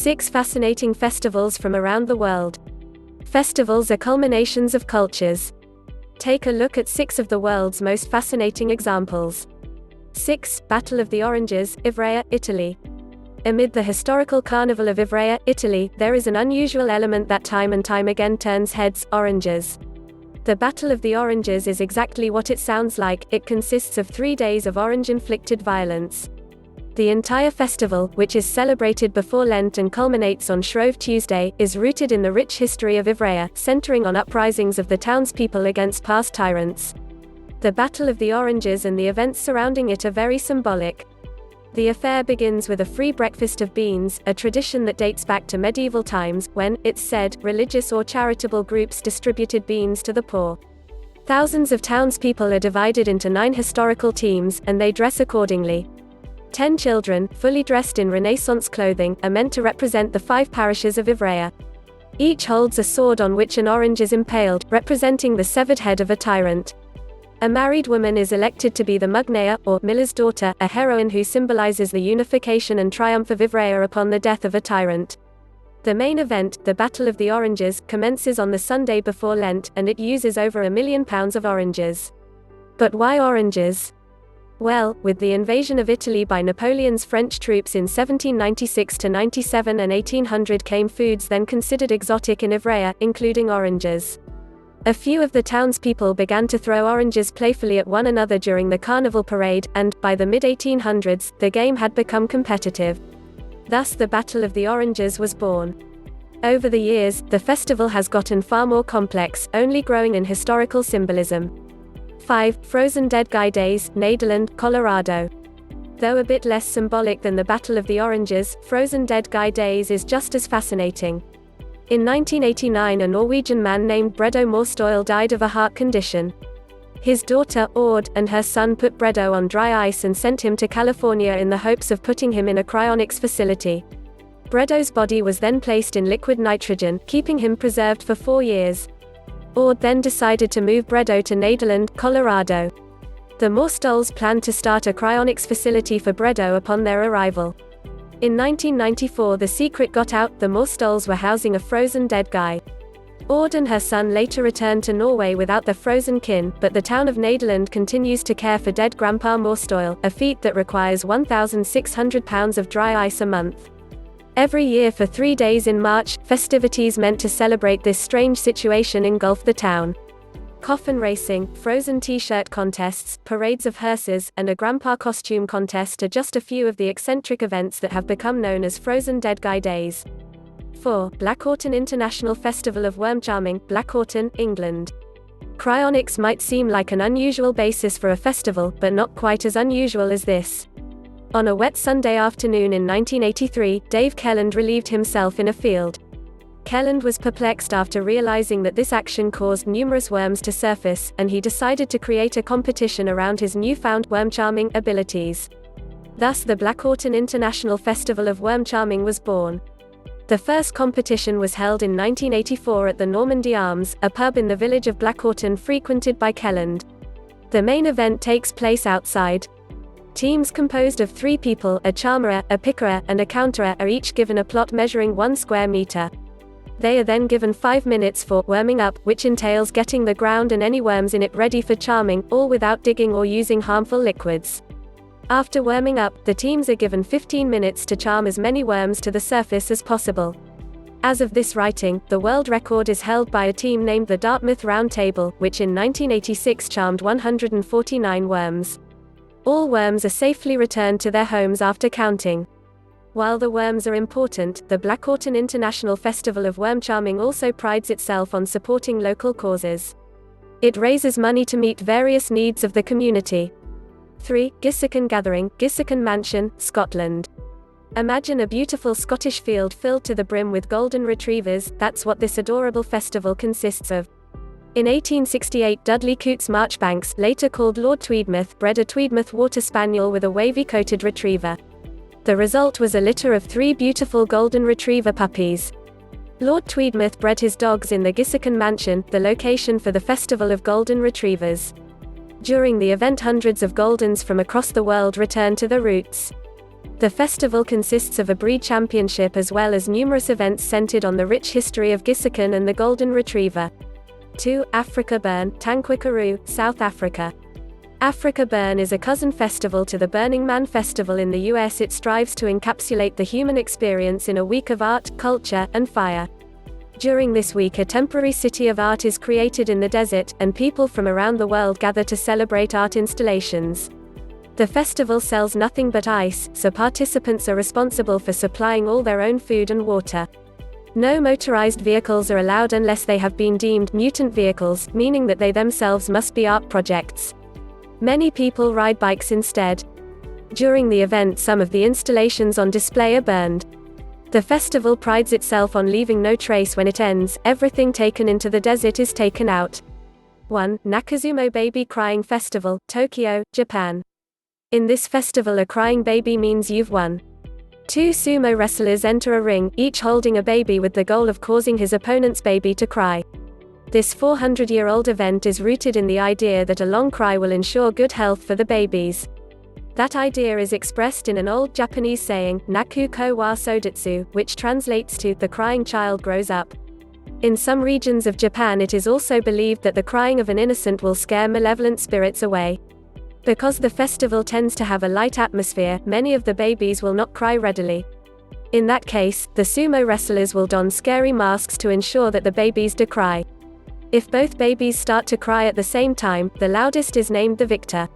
6 fascinating festivals from around the world. Festivals are culminations of cultures. Take a look at 6 of the world's most fascinating examples. 6. Battle of the Oranges, Ivrea, Italy. Amid the historical Carnival of Ivrea, Italy, there is an unusual element that time and time again turns heads: oranges. The Battle of the Oranges is exactly what it sounds like. It consists of 3 days of orange-inflicted violence. The entire festival, which is celebrated before Lent and culminates on Shrove Tuesday, is rooted in the rich history of Ivrea, centering on uprisings of the townspeople against past tyrants. The Battle of the Oranges and the events surrounding it are very symbolic. The affair begins with a free breakfast of beans, a tradition that dates back to medieval times, when, it's said, religious or charitable groups distributed beans to the poor. Thousands of townspeople are divided into 9 historical teams, and they dress accordingly. 10 children, fully dressed in Renaissance clothing, are meant to represent the 5 parishes of Ivrea. Each holds a sword on which an orange is impaled, representing the severed head of a tyrant. A married woman is elected to be the Mugnea, or miller's daughter, a heroine who symbolizes the unification and triumph of Ivrea upon the death of a tyrant. The main event, the Battle of the Oranges, commences on the Sunday before Lent, and it uses over £1 million of oranges. But why oranges? Well, with the invasion of Italy by Napoleon's French troops in 1796–97 and 1800 came foods then considered exotic in Ivrea, including oranges. A few of the townspeople began to throw oranges playfully at one another during the carnival parade, and, by the mid-1800s, the game had become competitive. Thus the Battle of the Oranges was born. Over the years, the festival has gotten far more complex, only growing in historical symbolism. 5. Frozen Dead Guy Days, Nederland, Colorado. Though a bit less symbolic than the Battle of the Oranges, Frozen Dead Guy Days is just as fascinating. In 1989, a Norwegian man named Bredo Morstøyl died of a heart condition. His daughter, Aud, and her son put Bredo on dry ice and sent him to California in the hopes of putting him in a cryonics facility. Bredo's body was then placed in liquid nitrogen, keeping him preserved for 4 years. Aud then decided to move Bredo to Nederland, Colorado. The Morstøyls planned to start a cryonics facility for Bredo upon their arrival. In 1994, the secret got out: the Morstøyls were housing a frozen dead guy. Aud and her son later returned to Norway without their frozen kin, but the town of Nederland continues to care for dead Grandpa Morstøyl, a feat that requires 1,600 pounds of dry ice a month. Every year for 3 days in March, festivities meant to celebrate this strange situation engulf the town. Coffin racing, frozen t-shirt contests, parades of hearses, and a grandpa costume contest are just a few of the eccentric events that have become known as Frozen Dead Guy Days. 4. Horton International Festival of Worm Charming, Horton, England. Cryonics might seem like an unusual basis for a festival, but not quite as unusual as this. On a wet Sunday afternoon in 1983, Dave Kelland relieved himself in a field. Kelland was perplexed after realizing that this action caused numerous worms to surface, and he decided to create a competition around his newfound worm charming abilities. Thus the Horton International Festival of Worm Charming was born. The first competition was held in 1984 at the Normandy Arms, a pub in the village of Horton frequented by Kelland. The main event takes place outside. Teams composed of 3 people, a charmer, a picker, and a counterer, are each given a plot measuring 1 square meter. They are then given 5 minutes for warming up, which entails getting the ground and any worms in it ready for charming, all without digging or using harmful liquids. After warming up, the teams are given 15 minutes to charm as many worms to the surface as possible. As of this writing, the world record is held by a team named the Dartmouth Round Table, which in 1986 charmed 149 worms. All worms are safely returned to their homes after counting. While the worms are important, the Horton International Festival of Worm Charming also prides itself on supporting local causes. It raises money to meet various needs of the community. 3. Disick and Gathering, Disick Mansion, Scotland. Imagine a beautiful Scottish field filled to the brim with golden retrievers. That's what this adorable festival consists of. In 1868, Dudley Cootes Marchbanks, later called Lord Tweedmouth, bred a Tweedmouth Water Spaniel with a wavy-coated retriever. The result was a litter of 3 beautiful golden retriever puppies. Lord Tweedmouth bred his dogs in the Disick Mansion, the location for the Festival of Golden Retrievers. During the event, hundreds of Goldens from across the world returned to their roots. The festival consists of a breed championship as well as numerous events centered on the rich history of Gisakan and the Golden Retriever. 2. Africa Burn, Tankwikaru, South Africa. Africa Burn is a cousin festival to the Burning Man Festival in the US. It strives to encapsulate the human experience in a week of art, culture, and fire. During this week, a temporary city of art is created in the desert, and people from around the world gather to celebrate art installations. The festival sells nothing but ice, so participants are responsible for supplying all their own food and water. No motorized vehicles are allowed unless they have been deemed mutant vehicles, meaning that they themselves must be art projects. Many people ride bikes instead. During the event, some of the installations on display are burned. The festival prides itself on leaving no trace when it ends. Everything taken into the desert is taken out. 1. Nakazumo Baby Crying Festival, Tokyo, Japan. In this festival, a crying baby means you've won. 2 sumo wrestlers enter a ring, each holding a baby with the goal of causing his opponent's baby to cry. This 400-year-old event is rooted in the idea that a long cry will ensure good health for the babies. That idea is expressed in an old Japanese saying, Naku ko wa sodetsu, which translates to, the crying child grows up. In some regions of Japan, it is also believed that the crying of an innocent will scare malevolent spirits away. Because the festival tends to have a light atmosphere, many of the babies will not cry readily. In that case, the sumo wrestlers will don scary masks to ensure that the babies do cry. If both babies start to cry at the same time, the loudest is named the victor.